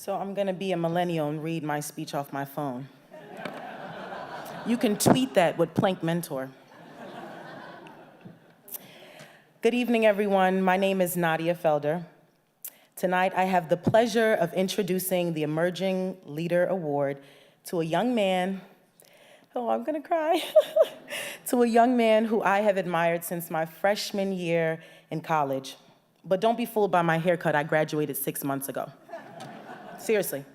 So I'm gonna be a millennial and read my speech off my phone. You can tweet that with Plank Mentor. Good evening, everyone. My name is Nadia Felder. Tonight, I have the pleasure of introducing the Emerging Leader Award to a young man, oh, I'm gonna cry, to a young man who I have admired since my freshman year in college. But don't be fooled by my haircut. I graduated 6 months ago. Seriously.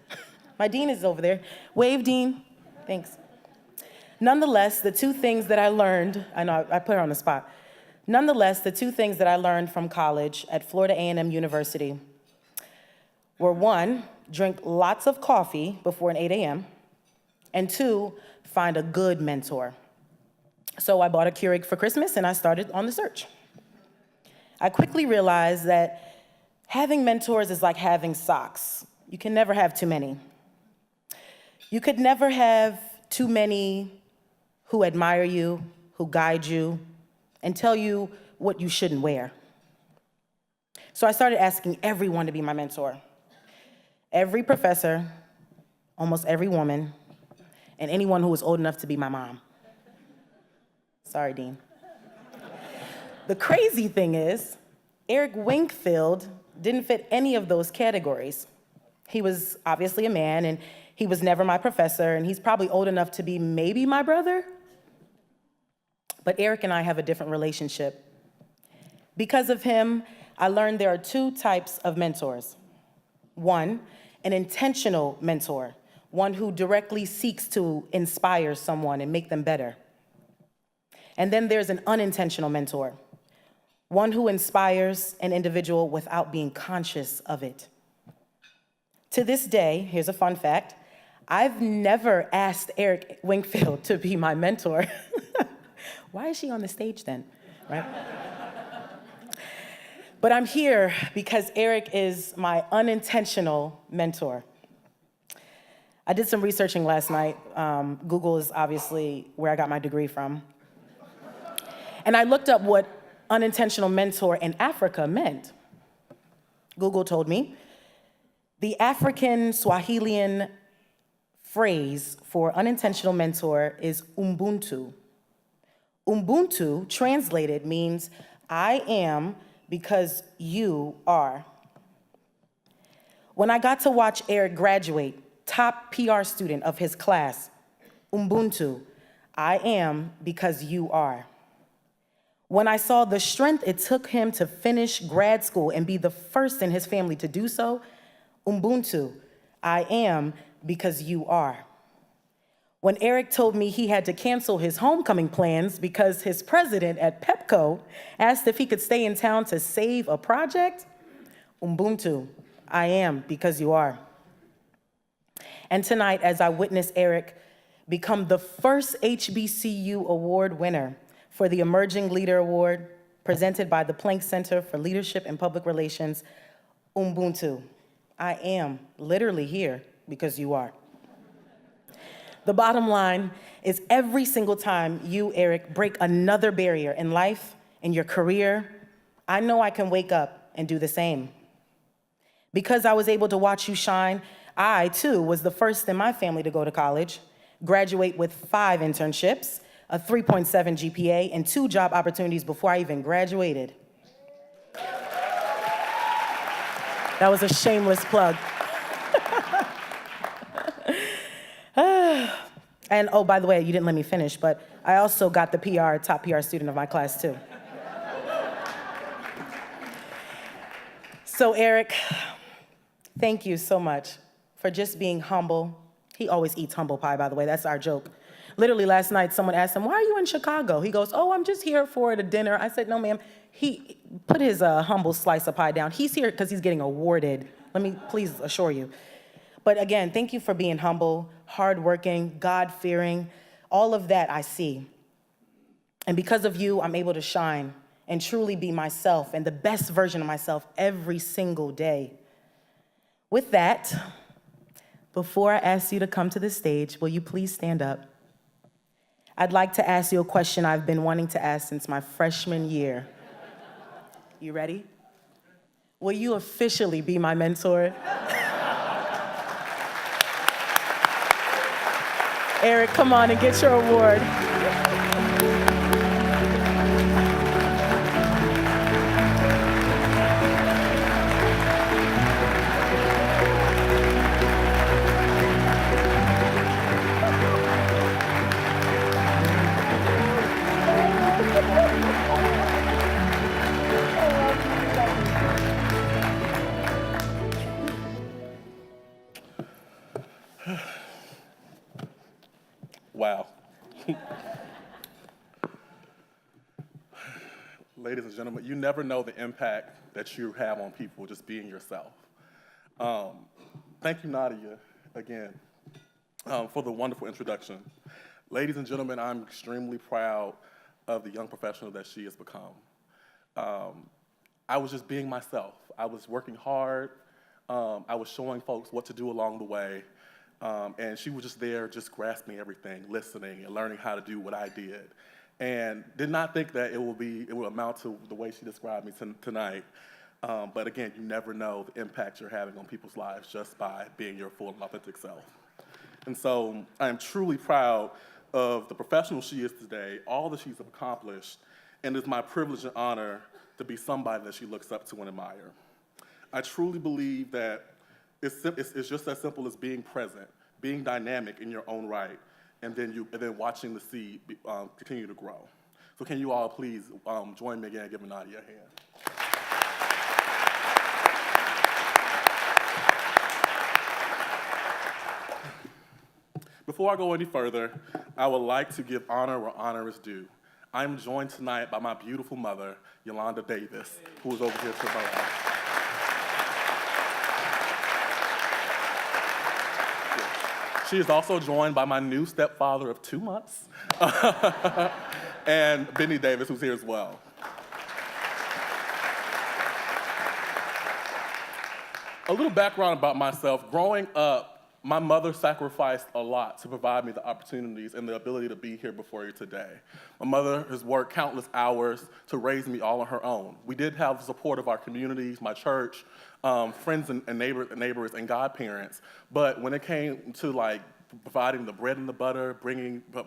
My dean is over there. Wave, Dean. Thanks. Nonetheless, the two things that I learned, I know I put her on the spot. Nonetheless, the two things that I learned from college at Florida A&M University were one, drink lots of coffee before an 8 a.m., and two, find a good mentor. So I bought a Keurig for Christmas and I started on the search. I quickly realized that having mentors is like having socks. You can never have too many. You could never have too many who admire you, who guide you, and tell you what you shouldn't wear. So I started asking everyone to be my mentor. Every professor, almost every woman, and anyone who was old enough to be my mom. Sorry, Dean. The crazy thing is, Eric Winkfield didn't fit any of those categories. He was obviously a man, and he was never my professor, and he's probably old enough to be maybe my brother. But Eric and I have a different relationship. Because of him, I learned there are two types of mentors. One, an intentional mentor, one who directly seeks to inspire someone and make them better. And then there's an unintentional mentor, one who inspires an individual without being conscious of it. To this day, here's a fun fact, I've never asked Eric Winkfield to be my mentor. Why is she on the stage then, right? But I'm here because Eric is my unintentional mentor. I did some researching last night. Google is obviously where I got my degree from. And I looked up what unintentional mentor in Africa meant. Google told me the African Swahilian phrase for unintentional mentor is Ubuntu. Ubuntu, translated, means I am because you are. When I got to watch Eric graduate, top PR student of his class, Ubuntu, I am because you are. When I saw the strength it took him to finish grad school and be the first in his family to do so, Ubuntu, I am because you are. When Eric told me he had to cancel his homecoming plans because his president at Pepco asked if he could stay in town to save a project, Ubuntu, I am because you are. And tonight, as I witness Eric become the first HBCU award winner for the Emerging Leader Award presented by the Plank Center for Leadership and Public Relations, Ubuntu, I am literally here because you are. The bottom line is every single time you, Eric, break another barrier in life, in your career, I know I can wake up and do the same. Because I was able to watch you shine, I, too, was the first in my family to go to college, graduate with 5 internships, a 3.7 GPA, and 2 job opportunities before I even graduated. That was a shameless plug. And oh, by the way, you didn't let me finish, but I also got the top PR student of my class too. So Eric, thank you so much for just being humble. He always eats humble pie, by the way, that's our joke. Literally last night, someone asked him, why are you in Chicago? He goes, oh, I'm just here for a dinner. I said, no, ma'am. He put his humble slice of pie down. He's here because he's getting awarded. Let me please assure you. But again, thank you for being humble, hardworking, God-fearing. All of that I see. And because of you, I'm able to shine and truly be myself and the best version of myself every single day. With that, before I ask you to come to the stage, will you please stand up? I'd like to ask you a question I've been wanting to ask since my freshman year. You ready? Will you officially be my mentor? Eric, come on and get your award. Wow. Ladies and gentlemen, you never know the impact that you have on people just being yourself. Thank you, Nadia, again, for the wonderful introduction. Ladies and gentlemen, I'm extremely proud of the young professional that she has become. I was just being myself. I was working hard. I was showing folks what to do along the way. And she was just there, just grasping everything, listening, and learning how to do what I did. And did not think that it would amount to the way she described me tonight. But again, you never know the impact you're having on people's lives just by being your full and authentic self. And so I am truly proud of the professional she is today, all that she's accomplished, and it's my privilege and honor to be somebody that she looks up to and admire. I truly believe that it's just as simple as being present, being dynamic in your own right, and then watching the seed continue to grow. So can you all please join me again and give Nadia a hand. Before I go any further, I would like to give honor where honor is due. I'm joined tonight by my beautiful mother, Yolanda Davis, who is over here to my right. She is also joined by my new stepfather of 2 months, and Benny Davis, who's here as well. A little background about myself. Growing up, my mother sacrificed a lot to provide me the opportunities and the ability to be here before you today. My mother has worked countless hours to raise me all on her own. We did have the support of our communities, my church, friends and neighbors and godparents, but when it came to providing the bread and the butter,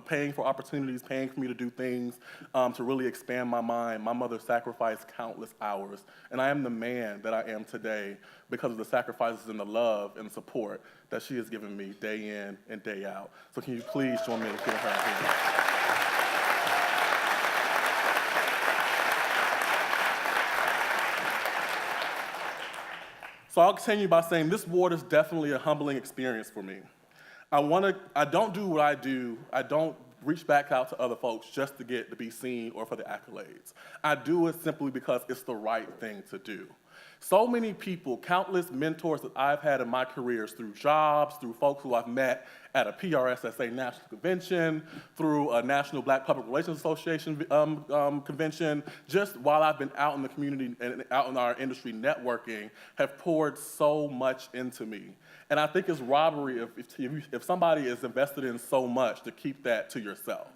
paying for opportunities, paying for me to do things, to really expand my mind, my mother sacrificed countless hours. And I am the man that I am today because of the sacrifices and the love and support that she has given me day in and day out. So can you please join me in giving her a hand? So I'll continue by saying this award is definitely a humbling experience for me. I don't do what I do. I don't reach back out to other folks just to be seen or for the accolades. I do it simply because it's the right thing to do. So many people, countless mentors that I've had in my careers through jobs, through folks who I've met at a PRSSA national convention, through a National Black Public Relations Association convention, just while I've been out in the community and out in our industry networking, have poured so much into me. And I think it's robbery if somebody is invested in so much to keep that to yourself.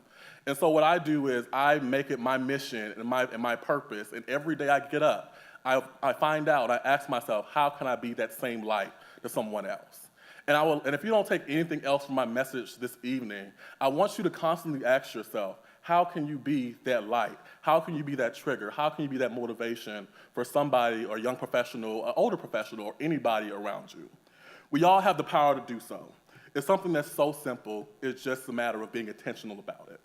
And so what I do is I make it my mission and my purpose, and every day I get up, I find out, I ask myself, how can I be that same light to someone else? And if you don't take anything else from my message this evening, I want you to constantly ask yourself, how can you be that light? How can you be that trigger? How can you be that motivation for somebody or a young professional, an older professional, or anybody around you? We all have the power to do so. It's something that's so simple, it's just a matter of being intentional about it.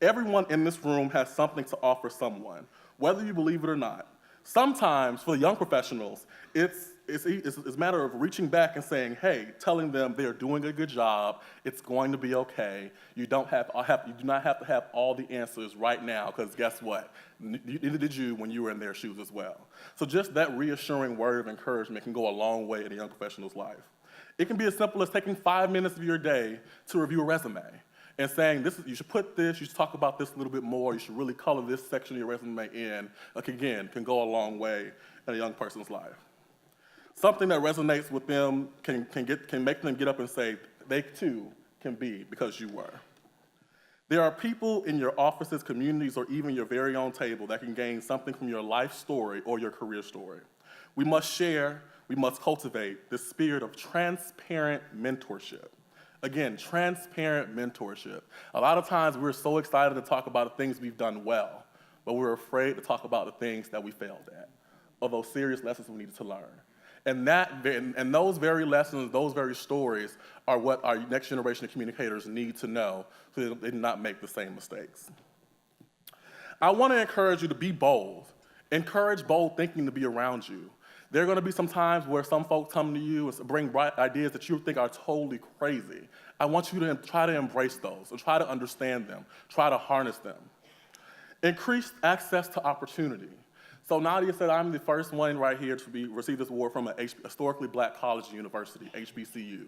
Everyone in this room has something to offer someone, whether you believe it or not. Sometimes, for the young professionals, it's a matter of reaching back and saying, hey, telling them they're doing a good job, it's going to be okay. You do not have to have all the answers right now, because guess what? Neither did you when you were in their shoes as well. So just that reassuring word of encouragement can go a long way in a young professional's life. It can be as simple as taking 5 minutes of your day to review a resume and saying, you should put this, you should talk about this a little bit more, you should really color this section of your resume in, again, can go a long way in a young person's life. Something that resonates with them can make them get up and say, they too can be because you were. There are people in your offices, communities, or even your very own table that can gain something from your life story or your career story. We must share, we must cultivate this spirit of transparent mentorship. Again, transparent mentorship. A lot of times we're so excited to talk about the things we've done well, but we're afraid to talk about the things that we failed at, or those serious lessons we needed to learn. And those very lessons, those very stories are what our next generation of communicators need to know so that they do not make the same mistakes. I want to encourage you to be bold. Encourage bold thinking to be around you. There are going to be some times where some folks come to you and bring bright ideas that you think are totally crazy. I want you to try to embrace those and try to understand them, try to harness them. Increased access to opportunity. So Nadia said I'm the first one right here to receive this award from a historically black college and university, HBCU.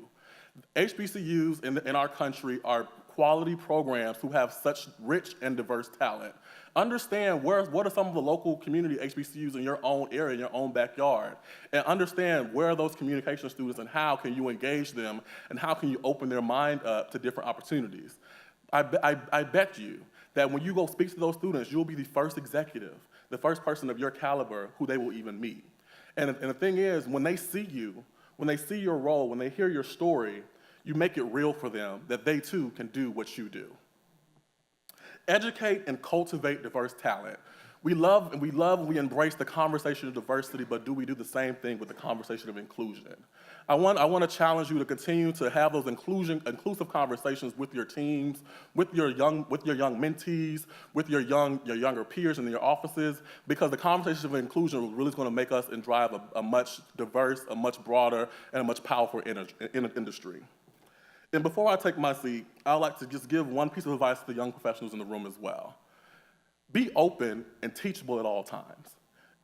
HBCUs in our country are quality programs who have such rich and diverse talent. Understand what are some of the local community HBCUs in your own area, in your own backyard, and understand where are those communication students and how can you engage them and how can you open their mind up to different opportunities. I bet you that when you go speak to those students, you'll be the first executive, the first person of your caliber who they will even meet. And the thing is, when they see you, when they see your role, when they hear your story, you make it real for them that they too can do what you do. Educate and cultivate diverse talent. We love and we embrace the conversation of diversity, but do we do the same thing with the conversation of inclusion? I want to challenge you to continue to have those inclusive conversations with your teams, with your young mentees, with your younger peers in your offices, because the conversation of inclusion really is going to make us and drive a much diverse, a much broader, and a much powerful industry. And before I take my seat, I'd like to just give one piece of advice to the young professionals in the room as well. Be open and teachable at all times.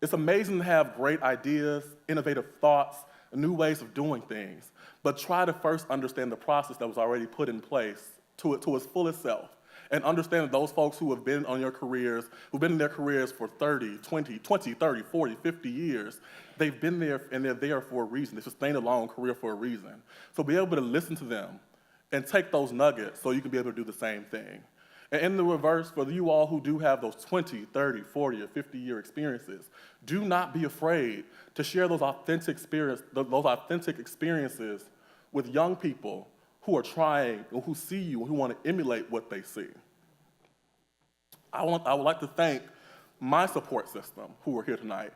It's amazing to have great ideas, innovative thoughts, new ways of doing things, but try to first understand the process that was already put in place to its fullest self, and understand that those folks who have been on your careers, who've been in their careers for 30, 30, 40, 50 years, they've been there and they're there for a reason. They sustained a long career for a reason. So be able to listen to them and take those nuggets so you can be able to do the same thing. And in the reverse, for you all who do have those 20, 30, 40, or 50-year experiences, do not be afraid to share those authentic experiences with young people who are trying, or who see you, and who want to emulate what they see. I would like to thank my support system who are here tonight.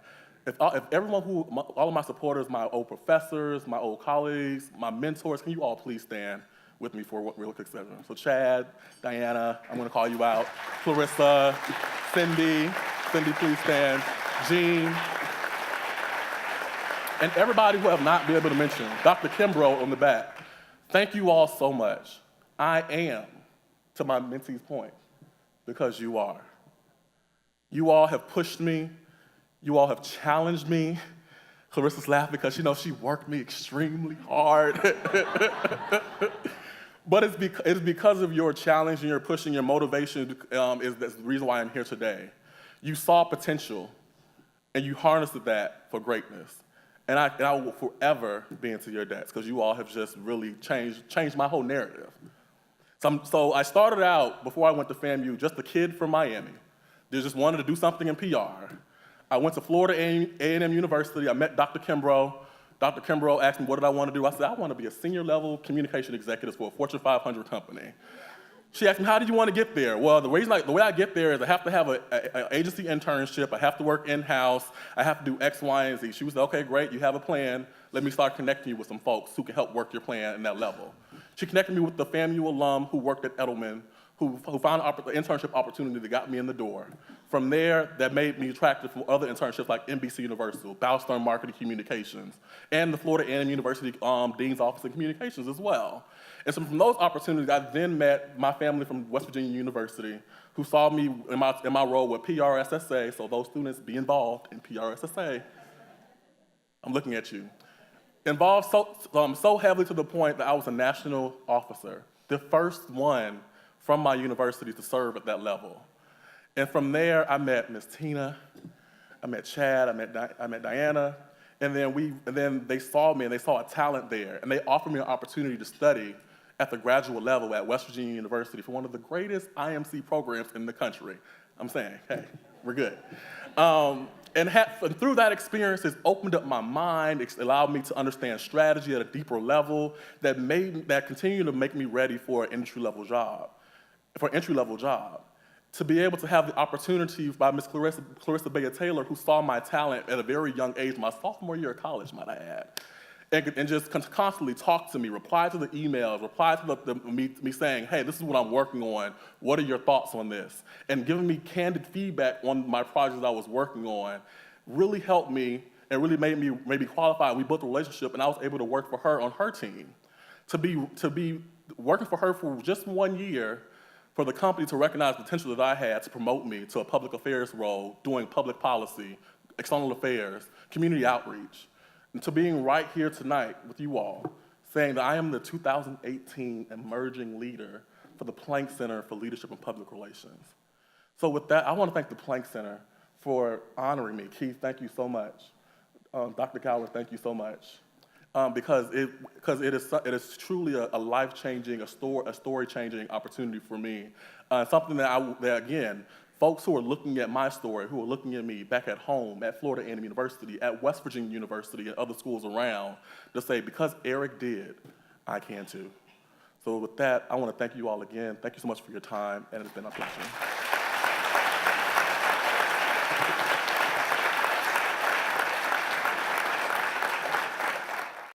If everyone all of my supporters, my old professors, my old colleagues, my mentors, can you all please stand with me for a real quick second? So Chad, Diana, I'm going to call you out. Clarissa, Cindy, please stand. Jean, and everybody who I have not been able to mention, Dr. Kimbrough on the back. Thank you all so much. I am, to my mentee's point, because you are. You all have pushed me. You all have challenged me. Clarissa's laughing because she worked me extremely hard. But it's because of your challenge and your pushing, your motivation is the reason why I'm here today. You saw potential, and you harnessed that for greatness. And I will forever be into your debts because you all have just really changed my whole narrative. So I started out, before I went to FAMU, just a kid from Miami. They just wanted to do something in PR. I went to Florida A&M University. I met Dr. Kimbrough. Dr. Kimbrough asked me, what did I want to do? I said, I want to be a senior level communication executive for a Fortune 500 company. She asked me, how did you want to get there? Well, the way I get there is I have to have an agency internship. I have to work in-house. I have to do X, Y, and Z. She was like, okay, great, you have a plan. Let me start connecting you with some folks who can help work your plan in that level. She connected me with the FAMU alum who worked at Edelman, who found an internship opportunity that got me in the door. From there, that made me attractive for other internships like NBC Universal, Bowstern Marketing Communications, and the Florida A&M University Dean's Office of Communications as well. And so from those opportunities, I then met my family from West Virginia University, who saw me in my role with PRSSA, so those students be involved in PRSSA. I'm looking at you. Involved so heavily to the point that I was a national officer, the first one from my university to serve at that level. And from there, I met Miss Tina, I met Chad, I met Diana, and then they saw me and they saw a talent there, and they offered me an opportunity to study at the graduate level at West Virginia University for one of the greatest IMC programs in the country. I'm saying, hey, we're good. And through that experience, it's opened up my mind. It's allowed me to understand strategy at a deeper level that continued to make me ready for an entry-level job. To be able to have the opportunity by Ms. Clarissa Baya-Taylor, who saw my talent at a very young age, my sophomore year of college, might I add, and just constantly talk to me, reply to the emails, reply to me saying, hey, this is what I'm working on. What are your thoughts on this? And giving me candid feedback on my projects I was working on really helped me and really made me maybe qualified. We built a relationship, and I was able to work for her on her team. To be working for her for just 1 year, for the company to recognize the potential that I had to promote me to a public affairs role, doing public policy, external affairs, community outreach, and to being right here tonight with you all, saying that I am the 2018 Emerging Leader for the Planck Center for Leadership and Public Relations. So with that, I want to thank the Planck Center for honoring me. Keith, thank you so much. Dr. Cowler, thank you so much. Because it is truly a life-changing, a story-changing opportunity for me. Something that again, folks who are looking at my story, who are looking at me back at home, at Florida A&M University, at West Virginia University, and other schools around, to say, because Eric did, I can too. So with that, I want to thank you all again. Thank you so much for your time, and it's been a pleasure.